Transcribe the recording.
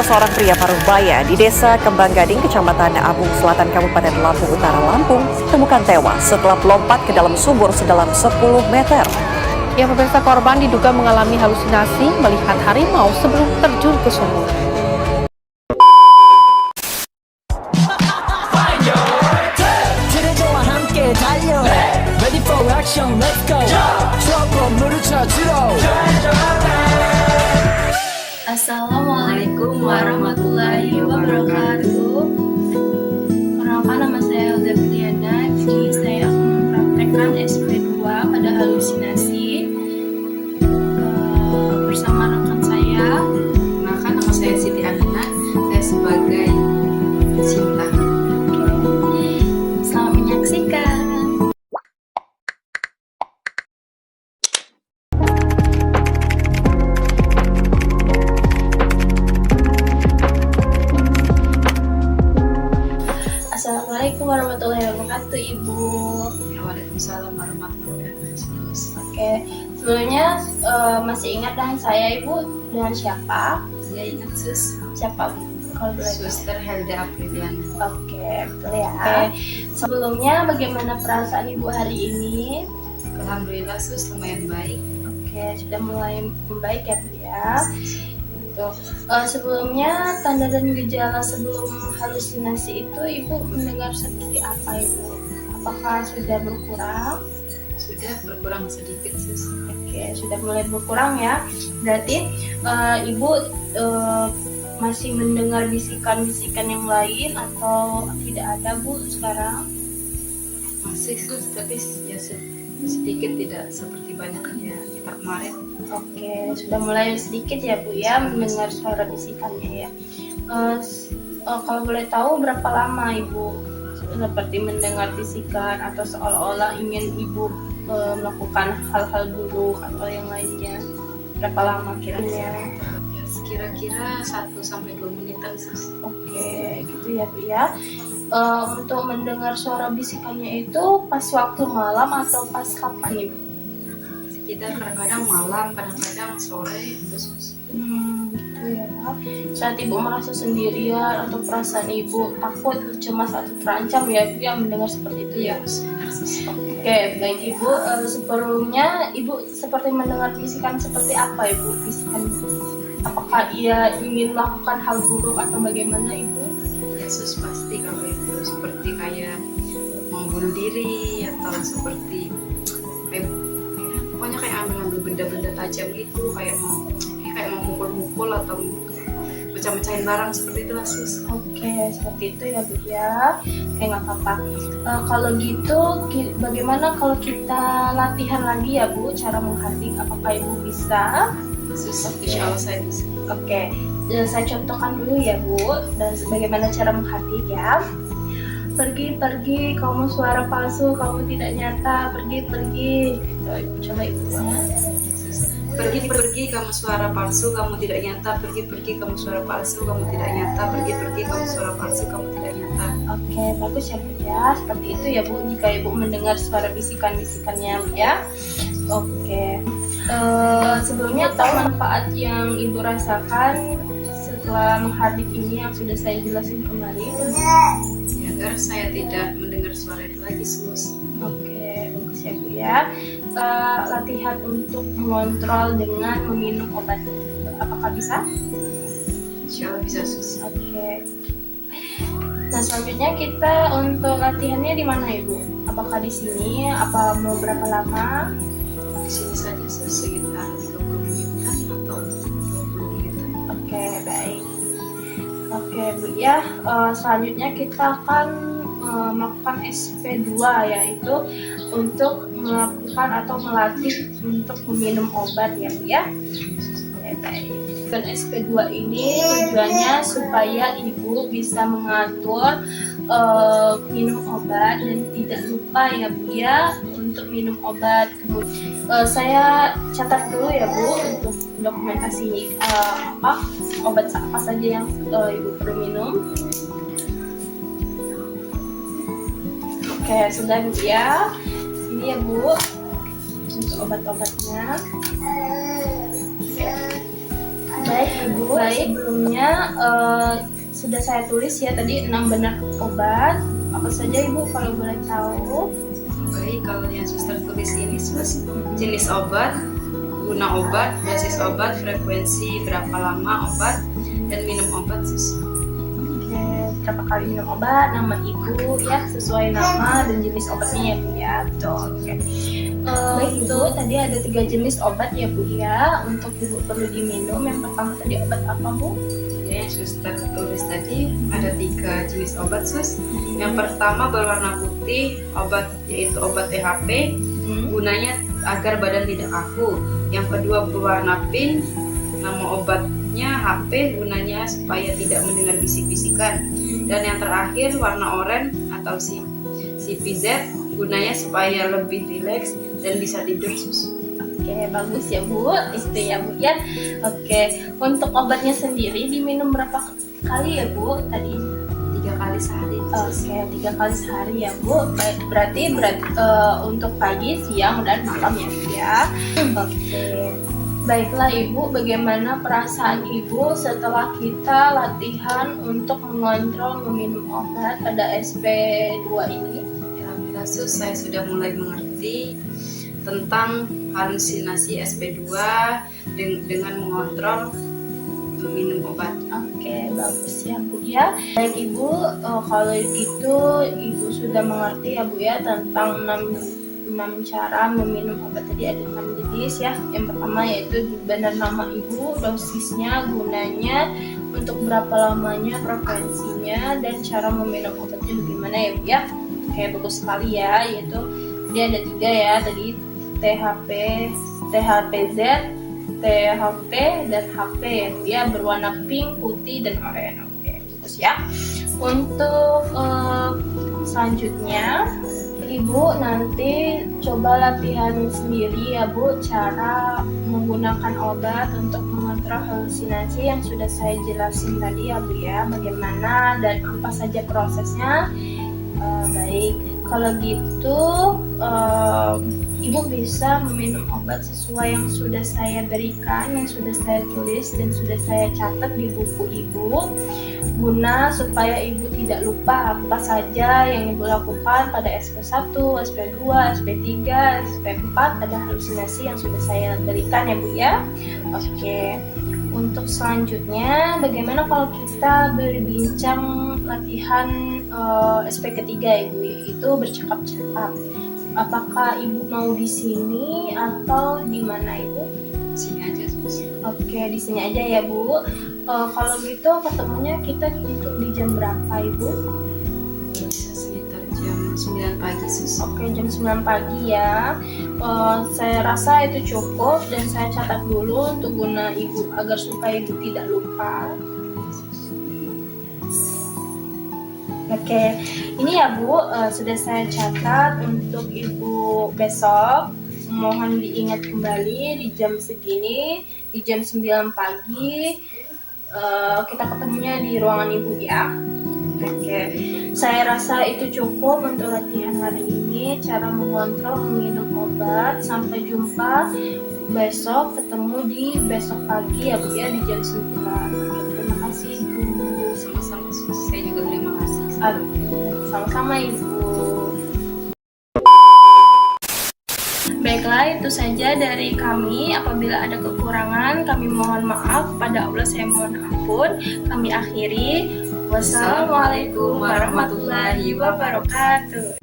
seorang pria paruh baya di Desa Kembang Gading, Kecamatan Abung Selatan, Kabupaten Lampung Utara, Lampung, ditemukan tewas setelah melompat ke dalam sumur sedalam 10 meter. Ya, pemirsa, korban diduga mengalami halusinasi melihat harimau sebelum terjun ke sumur. Assalamualaikum warahmatullahi wabarakatuh. Perkenalkan, nama saya Elda Briana. Jadi saya akan mempraktekkan SP2 pada halusinasi bersama rekan saya. Perkenalkan, nama saya Siti Amina. Saya sebagai Cinta. Selamat menyaksikan. Assalamualaikum warahmatullahi wabarakatuh, Ibu. Waalaikumsalam warahmatullahi wabarakatuh. Oke, sebelumnya masih ingat dengan saya, Ibu? Dengan siapa? Saya ingat sus. Siapa, Bu? Kalau boleh tahu. Suster Helda Apriliana. Oke, betul ya. Sebelumnya bagaimana perasaan Ibu hari ini? Alhamdulillah sus, lumayan baik. Oke, sudah mulai membaik ya, Bu ya. Sebelumnya tanda dan gejala sebelum halusinasi itu Ibu mendengar seperti apa, Ibu? Apakah sudah berkurang? Sudah berkurang sedikit sus. Oke, sudah mulai berkurang ya. Berarti Ibu masih mendengar bisikan-bisikan yang lain atau tidak ada, Bu, sekarang? Masih sus, tapi ya sedikit, tidak seperti banyaknya kita kemarin. Oke, sudah mulai sedikit ya, Bu ya, mendengar suara bisikannya ya. Kalau boleh tahu berapa lama Ibu seperti mendengar bisikan atau seolah-olah ingin Ibu melakukan hal-hal buruk atau yang lainnya? Berapa lama kira-kira? Ya, kira-kira 1-2 menitan sus. Oke, gitu ya, Bu ya. Untuk mendengar suara bisikannya itu pas waktu malam atau pas kapan, Ibu? Kita kadang-kadang malam, kadang-kadang sore gitu sus. Gitu ya. Saat Ibu merasa sendirian atau perasaan Ibu takut, cemas atau terancam ya, Ibu yang mendengar seperti itu ya. Oke, baik Ibu. Sebelumnya Ibu seperti mendengar bisikan seperti apa, Ibu? Bisikan apakah ia ingin melakukan hal buruk atau bagaimana, Ibu? Ya sus, pasti kalau itu seperti kayak mau bunuh diri atau seperti kayak pokoknya kayak ambil benda-benda tajam gitu, kayak mau mukul-mukul atau mecah-mecahin barang seperti itu lah sus. Oke, seperti itu ya, Bu ya. Oke, nggak apa-apa. Kalau gitu, bagaimana kalau kita latihan lagi ya, Bu, cara menghardik? Apakah Ibu bisa? Sus, insya Allah saya bisa. Oke, saya contohkan dulu ya, Bu, dan bagaimana cara menghardik ya. Pergi, kamu suara palsu, kamu tidak nyata, pergi. Gitu, coba Ibu. Pergi, kamu suara palsu, kamu tidak nyata. Pergi, kamu suara palsu, kamu tidak nyata. Pergi, kamu suara palsu, kamu tidak nyata. Oke, bagus ya, Bu ya. Seperti itu ya, Bu, jika Ibu mendengar suara bisikan-bisikannya ya. Oke. Sebelumnya tahu manfaat yang Ibu rasakan setelah menghardik ini yang sudah saya jelasin kemarin? Agar saya tidak mendengar suara itu lagi sus. Oke, bagus ya, Bu ya. Latihan untuk mengontrol dengan meminum obat, apakah bisa? Insya Allah bisa sus. Oke. Nah, selanjutnya kita untuk latihannya di mana, Ibu? Apakah di sini? Apa mau berapa lama? Di sini saja sus, sekitar 30 menitan atau 20 menitan. Oke, baik. Oke, Bu ya. Selanjutnya kita akan melakukan SP2, yaitu untuk melakukan atau melatih untuk meminum obat ya, Bu ya. Oke, baik. Dan SP2 ini tujuannya supaya Ibu bisa mengatur minum obat dan tidak lupa ya, Bu ya, untuk minum obat. Saya catat dulu ya, Bu, untuk dokumentasi obat apa saja yang Ibu perlu minum. Oke, sudah, Bu ya. Ini ya, Bu, untuk obat-obatnya. Oke. Baik Ibu, sebelumnya sudah saya tulis ya tadi 6 benar obat. Apa saja Ibu kalau boleh tahu? Baik, kalau yang suster tulis ini sus, jenis obat, guna obat, dosis obat, frekuensi, berapa lama obat, dan minum obat sus. Oke, berapa kali minum obat, nama Ibu ya, sesuai nama dan jenis obatnya ya Bu ya. Betul, oke. Baik itu tadi ada 3 jenis obat ya Bu ya. Untuk Ibu perlu diminum. Yang pertama tadi obat apa Bu? Ya, yang suster tulis tadi ada 3 jenis obat sus. Yang pertama berwarna putih, obat yaitu obat THP, gunanya agar badan tidak kaku. Yang kedua berwarna pink, nama obatnya HP, gunanya supaya tidak mendengar bisik-bisikan. Dan yang terakhir warna oranye atau CPZ, gunanya supaya lebih rileks dan bisa tidur sus. Oke, bagus ya Bu. Itu ya Bu ya. Oke, untuk obatnya sendiri diminum berapa kali ya Bu? Tadi 3 kali sehari sus. Oke, 3 kali sehari ya Bu. Baik, berarti untuk pagi, siang, dan malam ya Bu ya. Oke. Baiklah Ibu, bagaimana perasaan Ibu setelah kita latihan untuk mengontrol meminum obat pada SP2 ini? Alhamdulillah sus, saya sudah mulai mengerti tentang halusinasi SP2 dengan mengontrol minum obat. Oke, bagus ya Bu ya. Baik Ibu, kalau gitu Ibu sudah mengerti ya Bu ya tentang 6 cara meminum obat. Tadi ada 6 jenis ya. Yang pertama yaitu benar nama Ibu, dosisnya, gunanya, untuk berapa lamanya, frekuensinya, dan cara meminum obatnya bagaimana ya Bu ya. Oke, bagus sekali ya. Yaitu dia ada 3 ya tadi, THP, THPZ, THP, dan HP. Dia berwarna pink, putih, dan oranye. Oke, bagus ya. Untuk selanjutnya Ibu nanti coba latihan sendiri ya Bu, cara menggunakan obat untuk mengontrol halusinasi yang sudah saya jelasin tadi ya Bu ya, bagaimana dan apa saja prosesnya. Baik, kalau gitu Ibu bisa meminum obat sesuai yang sudah saya berikan, yang sudah saya tulis dan sudah saya catat di buku Ibu, guna supaya Ibu tidak lupa apa saja yang Ibu lakukan pada SP1, SP2, SP3, SP4 pada halusinasi yang sudah saya berikan ya Bu ya. Oke, untuk selanjutnya bagaimana kalau kita berbincang latihan SP ketiga Ibu, itu bercakap-cakap. Apakah Ibu mau di sini atau di mana Ibu? Sini aja sus. Oke, di sini aja ya Bu. Kalau gitu ketemunya kita untuk di jam berapa Ibu? Bisa sekitar jam 9 pagi sus. Oke, jam 9 pagi ya. Saya rasa itu cukup dan saya catat dulu untuk guna Ibu agar supaya Ibu tidak lupa. Oke, ini ya Bu, sudah saya catat untuk Ibu besok. Mohon diingat kembali di jam segini, di jam 9 pagi. Kita ketemunya di ruangan Ibu ya. Oke, saya rasa itu cukup untuk latihan hari ini, cara mengontrol meminum obat. Sampai jumpa besok, ketemu di besok pagi ya Bu ya, di jam 9. Oke, terima kasih Ibu. Sama-sama sus, saya juga terima kasih. Sama-sama Ibu. Baiklah, itu saja dari kami. Apabila ada kekurangan, kami mohon maaf. Kepada Allah saya mohon ampun. Kami akhiri. Wassalamualaikum warahmatullahi wabarakatuh.